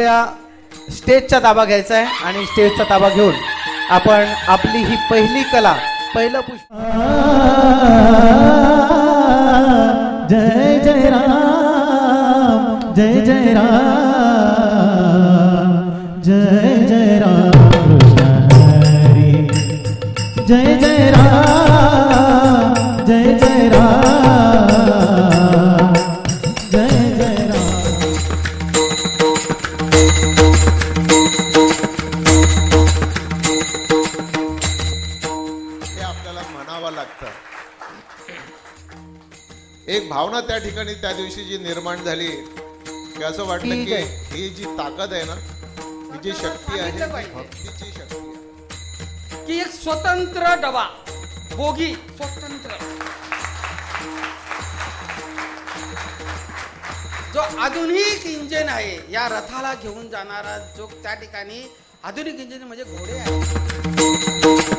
कृपया स्टेजचा ताबा घ्यायचा आहे आणि स्टेजचा ताबा घेऊन आपण आपली ही पहिली कला पहिलं पुष्प जय जय राम जय जय राम जय जय राम कृष्ण हरी जय जय राम जय जय राम जय जय राम हे आपल्याला म्हणावं लागतं. एक भावना त्या ठिकाणी त्या दिवशी जी निर्माण झाली की असं वाटलं की ही जी ताकद आहे ना, ही जी शक्ती आहे, भक्तीची शक्ती आहे की एक स्वतंत्र डबा बोगी स्वतंत्र जो आधुनिक इंजिन आहे या रथाला घेऊन जाणारा जो त्या ठिकाणी आधुनिक इंजिन म्हणजे घोडे आहे.